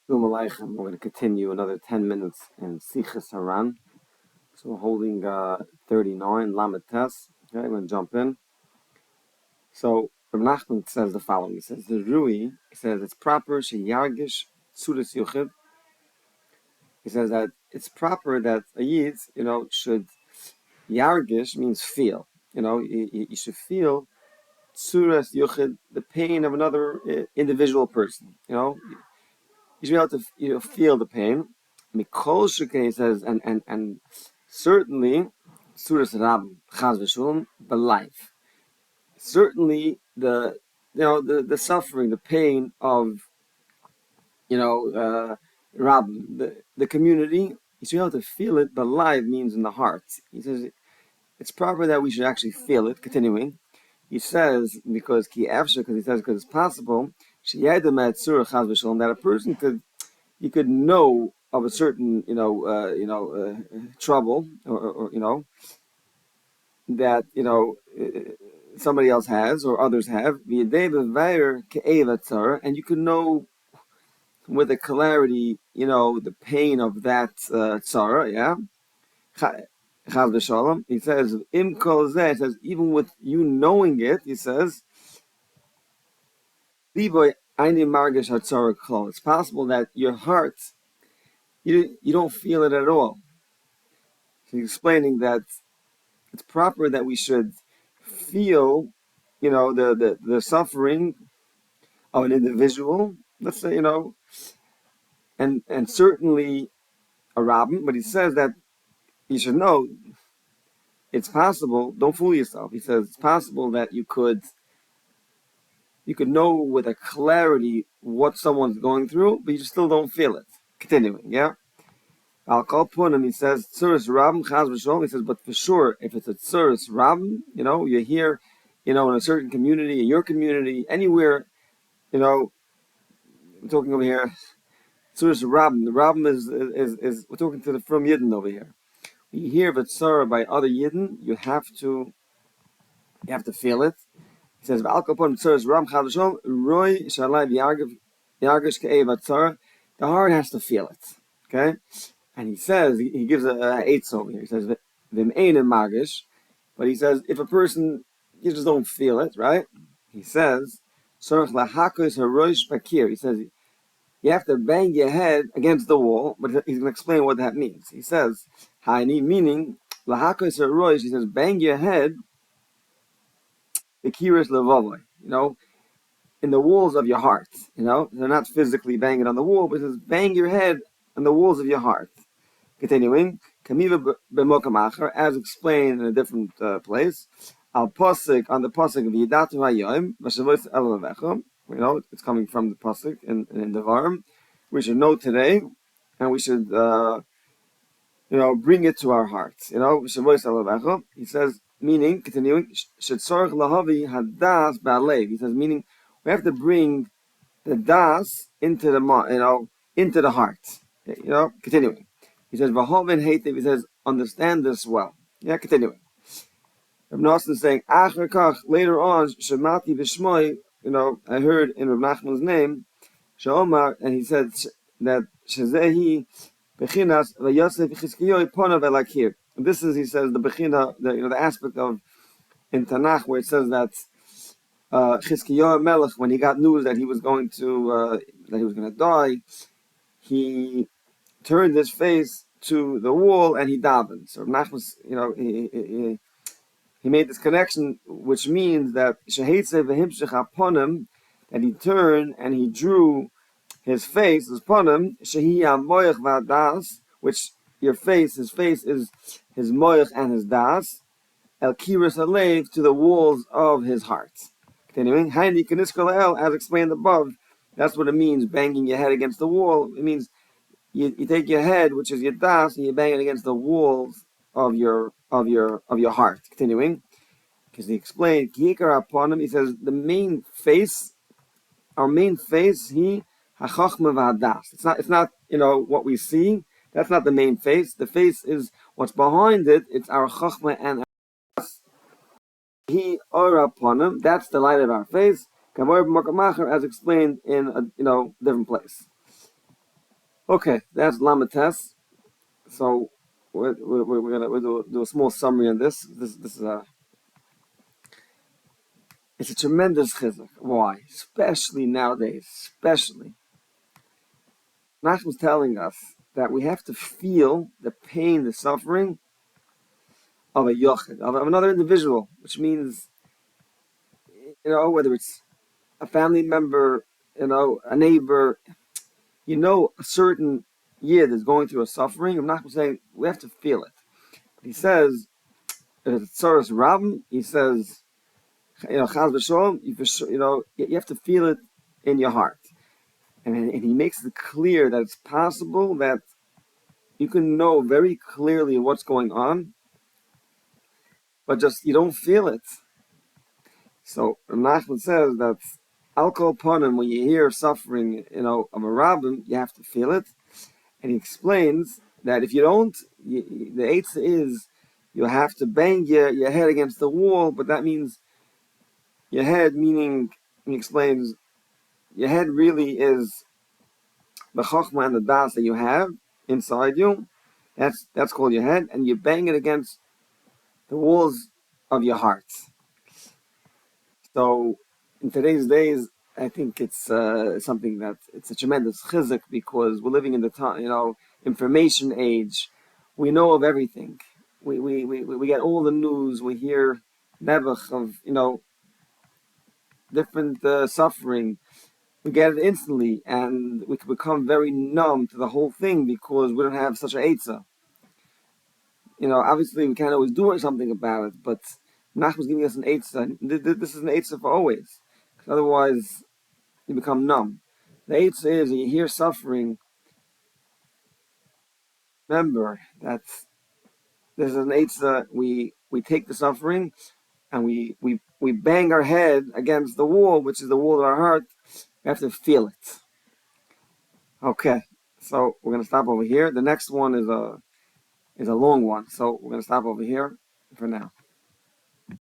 We're going to continue another 10 minutes in Sichos Haran. So we're holding 39, Lamed Tes. Okay, we're going to jump in. So Nachman says the following. He says, the Rui, he says, it's proper, Yargish Tzuras Yuchid. He says that it's proper that a Yid, should, Yargish means feel. You should feel Tzuras Yuchid, the pain of another individual person. You should be able to feel the pain. Mikol Shukei says, and certainly, Suras Rab Chaz v'Shulam, the life. Certainly, the suffering, the pain of Rab, the community. You should be able to feel it. But live means in the heart. He says it's proper that we should actually feel it. Continuing, he says because he says because it's possible. That a person could know of a certain trouble or that somebody else has or others have, and you can know with a clarity the pain of that tzara. Yeah, Chaz v'shalom. He says im kol zeh. He says even with you knowing it, he says liboy aini margish hatzara kol. It's possible that your heart you don't feel it at all. He's explaining that it's proper that we should feel, the suffering of an individual. Let's say, and certainly a rabbin. But he says that you should know it's possible. Don't fool yourself. He says it's possible that you could know with a clarity what someone's going through, but you still don't feel it. Continuing, yeah. I'll call Punim, he says, Tzuras Rabim, Chaz v'Sholom, he says, but for sure, if it's a Tzuras Rabim, you're here, in a certain community, in your community, anywhere, we're talking over here, Tzuras Rabim, the Rabim is we're talking from Yidden over here. When you hear of a Tzara by other Yidden, you have to feel it. He says, I'll call Punim, Tzuras Rabim, Chaz v'Sholom, Roy Shalai Yargish Ke'ev Tzara, the heart has to feel it, okay? And he says, he gives a eitz over here. He says, "Vim ein magish," but he says, if a person, you just don't feel it, right? He says, "Sorach lahakos harosh bakir." He says, you have to bang your head against the wall, but he's going to explain what that means. He says, "Haini," meaning lahakos harosh. He says, bang your head, bekiris levavoy. In the walls of your heart. They're not physically banging on the wall, but he says, bang your head on the walls of your heart. Continuing, Kamiva b'mokam acher, as explained in a different place. Al pasuk, on the pasuk of Yidatu Hayom, Vashavos El. It's coming from the pasuk in the Varm. We should know today, and we should bring it to our hearts. Vashavos El. He says, meaning, continuing, should sorg lahavi hadas ba'alev. He says, meaning, we have to bring the das into the heart. Continuing. He says, "V'hoven heitiv." He says, "Understand this well." Yeah, continuing. Rav Nosson is saying, "Acher kach." Later on, Shemati b'shmoi. I heard in Rav Nachman's name, Shomar, and he said that Shazehi bechinas v'Yosef Chizkiyoi ponav elakir. This is, he says, the bechina, the aspect of in Tanakh where it says that Chizkiyoi Melech, when he got news that he was going to die, he turned his face to the wall and he davened. So Nachman, he made this connection, which means that that he turned and he drew his face, his ponim, which his face is his moich and his das, el kiras alev, to the walls of his heart. Continuing, as explained above, that's what it means, banging your head against the wall. It means you take your head, which is your das, and you bang it against the walls of your heart. Continuing, because he explained, upon him, he says the main face, our main face, hachachma v'hadas. It's not what we see. That's not the main face. The face is what's behind it. It's our chachma and our das. He or upon him. That's the light of our face. As explained in a different place. Okay, that's Lamates. So we're gonna do a small summary on this. This is it's a tremendous chizuk. Why? Especially nowadays. Especially, Nachman was telling us that we have to feel the pain, the suffering of a yochid, of another individual, which means, whether it's a family member, a neighbor, a certain yid is going through a suffering. I'm not saying we have to feel it. But he says, if it's tzoros rabim, he says, chaz v'sholom, you have to feel it in your heart. And he makes it clear that it's possible that you can know very clearly what's going on, but just you don't feel it. So Nachman says that al kol panim, when you hear suffering, of a rabbin, you have to feel it. And he explains that if you don't, the eitzah is you have to bang your head against the wall, but that means your head, meaning, he explains, your head really is the chokhmah and the das that you have inside you. That's called your head, and you bang it against the walls of your heart. So in today's days, I think it's something that it's a tremendous CHIZZUK because we're living in the time, information age. We know of everything. We get all the news. We hear nebuch of different suffering. We get it instantly, and we can become very numb to the whole thing because we don't have such an eitzah. Obviously we can't always do something about it, but Nachman's giving us an eitzah. This is an eitzah for always, because otherwise you become numb. The eitzah is when you hear suffering, remember that there's an eitzah. We take the suffering and we bang our head against the wall, which is the wall of our heart. We have to feel it. Okay, so we're gonna stop over here. The next one is a long one, so we're gonna stop over here for now.